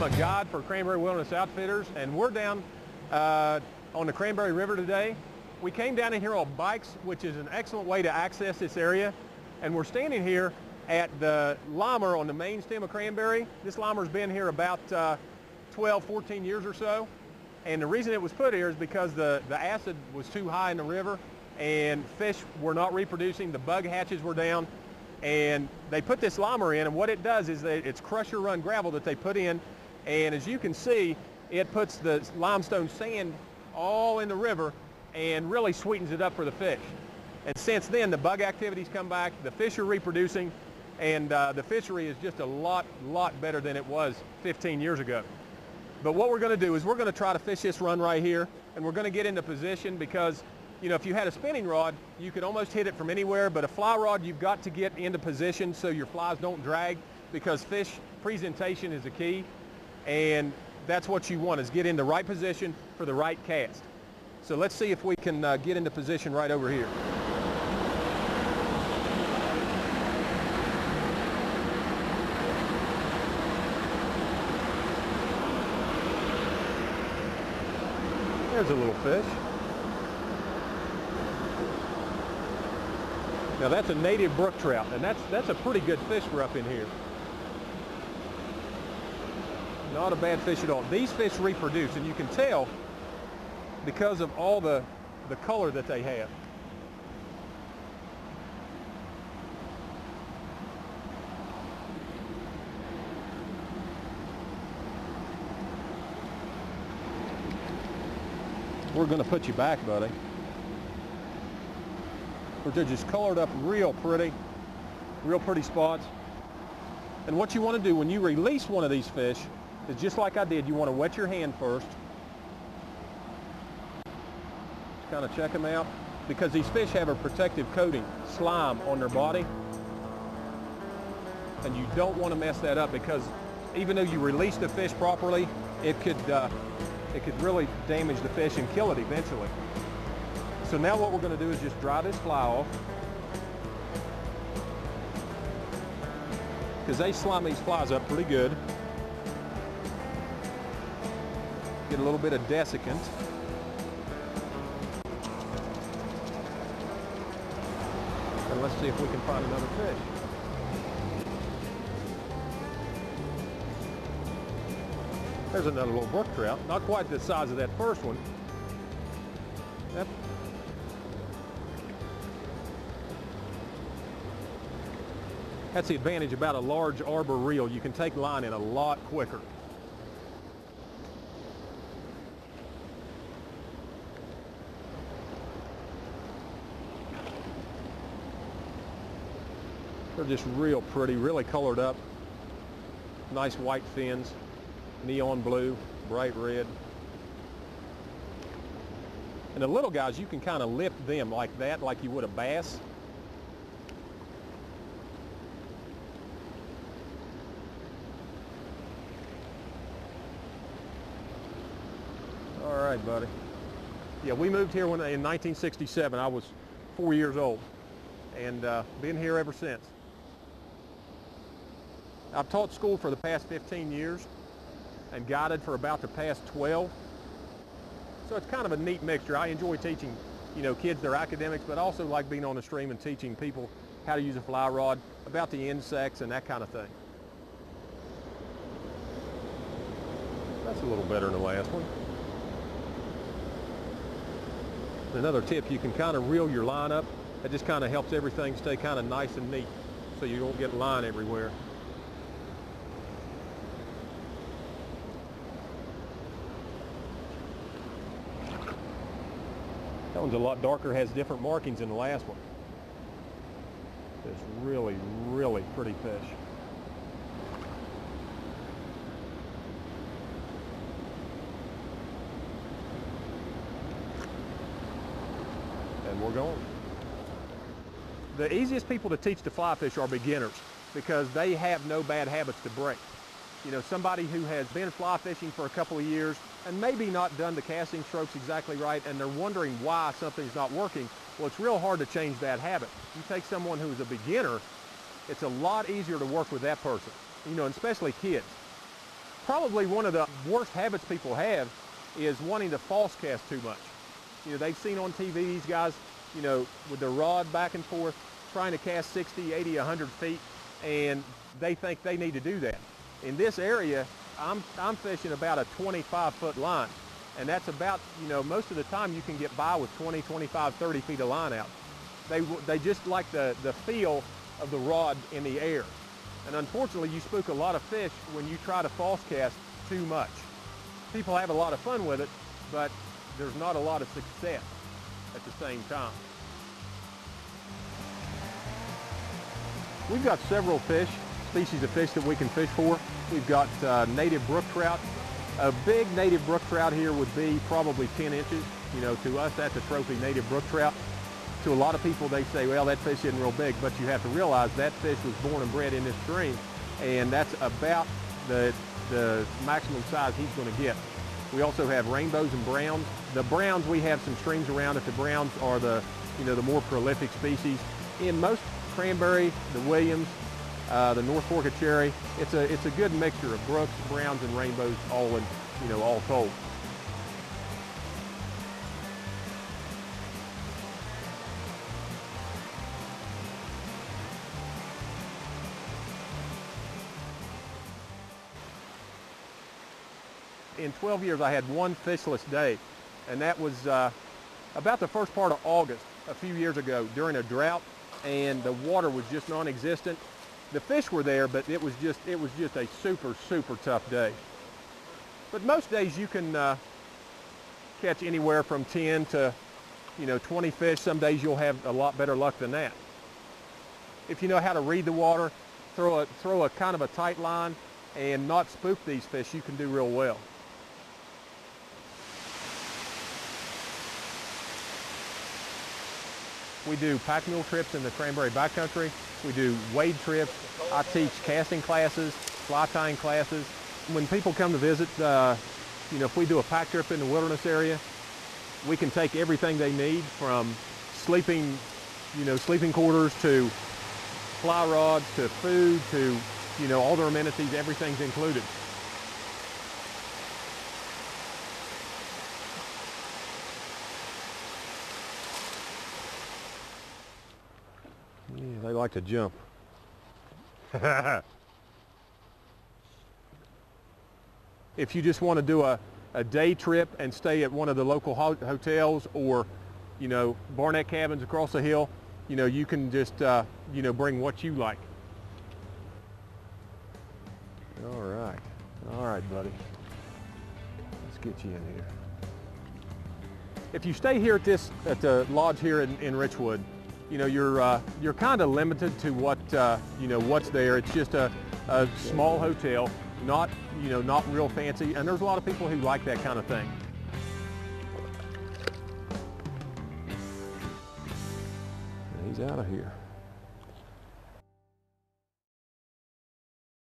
I'm a guide for Cranberry Wilderness Outfitters, and we're down on the Cranberry River today. We came down in here on bikes, which is an excellent way to access this area. And we're standing here at the limer on the main stem of Cranberry. This limer's been here about 12, 14 years or so. And the reason it was put here is because the acid was too high in the river and fish were not reproducing, the bug hatches were down, and they put this limer in, and what it does is that it's crusher run gravel that they put in, and as you can see, it puts the limestone sand all in the river and really sweetens it up for the fish. And since then, the bug activities come back, the fish are reproducing, and the fishery is just a lot better than it was 15 years ago. But what we're going to do is we're going to try to fish this run right here, and we're going to get into position because, you know, if you had a spinning rod, you could almost hit it from anywhere, but a fly rod, you've got to get into position so your flies don't drag, because fish presentation is the key, and that's what you want, is get in the right position for the right cast. So let's see if we can get into position right over here. There's a little fish. Now that's a native brook trout, and that's a pretty good fish for up in here. Not a bad fish at all. These fish reproduce, and you can tell because of all the color that they have. We're going to put you back, buddy. They're just colored up real pretty spots. And what you want to do when you release one of these fish is just like I did, you want to wet your hand first. Just kind of check them out, because these fish have a protective coating, slime, on their body. And you don't want to mess that up, because even though you release the fish properly, it could really damage the fish and kill it eventually. So now what we're going to do is just dry this fly off, because they slime these flies up pretty good. Get a little bit of desiccant. And let's see if we can find another fish. There's another little brook trout, not quite the size of that first one. Yep. That's the advantage about a large arbor reel. You can take line in a lot quicker. They're just real pretty, really colored up. Nice white fins. Neon blue, bright red. And the little guys, you can kind of lift them like that, like you would a bass. All right, buddy. Yeah, we moved here in 1967. I was 4 years old, and been here ever since. I've taught school for the past 15 years. And guided for about the past 12. So it's kind of a neat mixture. I enjoy teaching, you know, kids their academics, but I also like being on the stream and teaching people how to use a fly rod, about the insects and that kind of thing. That's a little better than the last one. Another tip, you can kind of reel your line up. That just kind of helps everything stay kind of nice and neat, so you don't get line everywhere. That one's a lot darker, has different markings than the last one. It's really pretty fish. And we're going. The easiest people to teach to fly fish are beginners, because they have no bad habits to break. You know, somebody who has been fly fishing for a couple of years and maybe not done the casting strokes exactly right, and they're wondering why something's not working, well, it's real hard to change that habit. You take someone who's a beginner, it's a lot easier to work with that person, you know, and especially kids. Probably one of the worst habits people have is wanting to false cast too much. You know, they've seen on TV these guys, you know, with their rod back and forth, trying to cast 60, 80, 100 feet, and they think they need to do that. In this area, I'm fishing about a 25-foot line, and that's about, you know, most of the time you can get by with 20, 25, 30 feet of line out. They just like the feel of the rod in the air. And unfortunately, you spook a lot of fish when you try to false cast too much. People have a lot of fun with it, but there's not a lot of success at the same time. We've got several species of fish that we can fish for. We've got native brook trout. A big native brook trout here would be probably 10 inches. You know, to us, that's a trophy native brook trout. To a lot of people, they say, well, that fish isn't real big, but you have to realize that fish was born and bred in this stream, and that's about the maximum size he's going to get. We also have rainbows and browns. The browns, we have some streams around it. The browns are the more prolific species. In most cranberry, the Williams, the North Fork of Cherry, it's a good mixture of brooks, browns, and rainbows, all told. In 12 years, I had one fishless day, and that was about the first part of August a few years ago during a drought, and the water was just non-existent. The fish were there, but it was just a super, super tough day. But most days you can catch anywhere from 10 to 20 fish. Some days you'll have a lot better luck than that. If you know how to read the water, throw a kind of a tight line, and not spook these fish, you can do real well. We do pack mule trips in the cranberry backcountry. We do wade trips. I teach casting classes, fly tying classes. When people come to visit, if we do a pack trip in the wilderness area, we can take everything they need from sleeping quarters to fly rods to food to, all their amenities, everything's included. Yeah, they like to jump. If you just want to do a day trip and stay at one of the local hotels or, Barnett cabins across the hill, you can just, bring what you like. All right, buddy. Let's get you in here. If you stay here at the lodge here in Richwood, you're kind of limited to what's there. It's just a small hotel, not real fancy, and there's a lot of people who like that kind of thing. He's out of here.